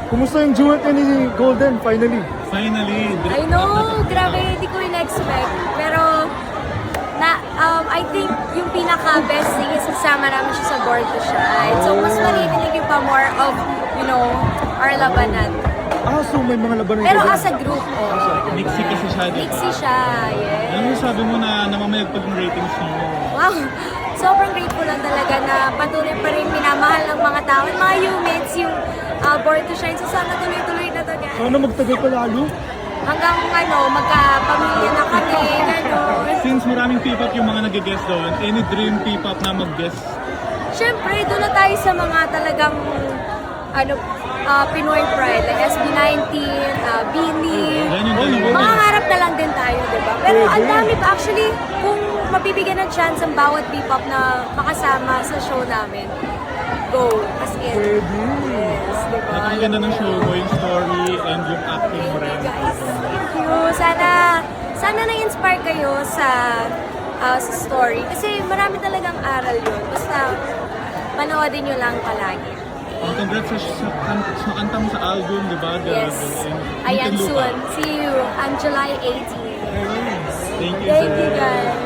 Kumusta yung duet ni Golden finally? Finally. I know, grabe, hindi ko in-expect. Pero, I think yung pinaka-best thing is kasama namin siya sa Born to Shine. So, mas maririnig yung pa more of, our labanan. So may mga labanan Pero Golden. as a group, Mixy kasi siya. Diba? mixy siya, yes. Ano sabi mo na namamayagpag ng ratings niyo? Wow, sobrang grateful lang talaga na patuloy pa rin minamahal ng mga tao. Yung mga humans, yung Born to Shine. So, sana tuloy-tuloy na to, guys. Sana magtagal pa lalo. Hanggang magkapamilya na kami, gano'n. Since maraming P-pop yung mga nag-guest doon, any dream P-pop na mag-guest? Siyempre, doon na tayo sa mga talagang Pinoy pride, like SB19, Beanie. Mangangarap na lang din tayo, di ba? Pero ang dami pa, actually, kung mabibigyan ng chance ang bawat P-pop na makasama sa show namin, go, as in. Yes, di ba? Ang ganda ng show mo, yung story and yung acting mo rin. Guys, thank you. Sana na-inspire kayo sa story. Kasi marami talagang aral yun. Basta, panoodin nyo lang palagi. Congrats sa kanta mo sa album, di ba? Yes. Ayan soon. See you on July 18. Thank you, Thank you, guys.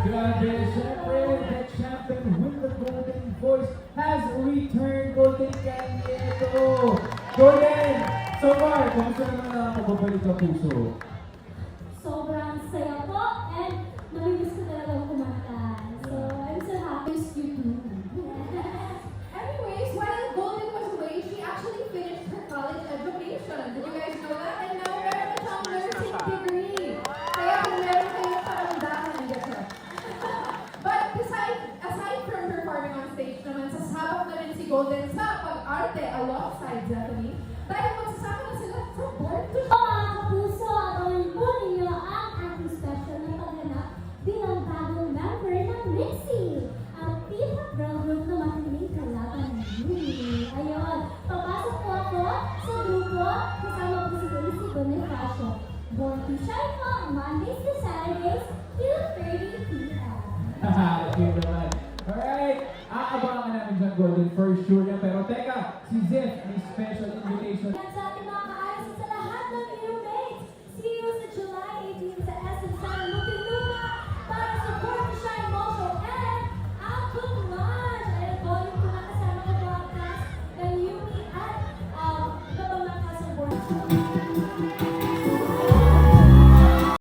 Grabe, syempre, that champion with the golden voice has returned, Golden Canieto. Golden, so far, kumusta naman ang pagbabalik sa puso? Sobrang saya po and namimiss ko talaga kumanta. So, I'm so happy to you too. Anyways, while Golden was away, she actually finished her college education. Did you guys know that? And now meron na siyang nursing degree. Kaya kung meron kayong paramdaman, But aside from performing on stage naman, sasabak na rin si Golden sa pag-arte alongside Zephanie. Dahil magsasama na sila from Born to Shine. Mga kapuso, abangan po ninyo ang ating special na pagganap bilang bagong member ng Mixie, ang P-pop girl group na makinig kalaban ng Yumi. Ayun, papasok po ako sa grupo, kasama po si Daisy Bonifacio. Born to Shine po, Mondays to Saturdays, 2:30 p.m. Haha, cute naman. Alright, aabangan namin dyan, Golden, for sure yan. Pero teka, si Zeph, may special invitation. At sa ating mga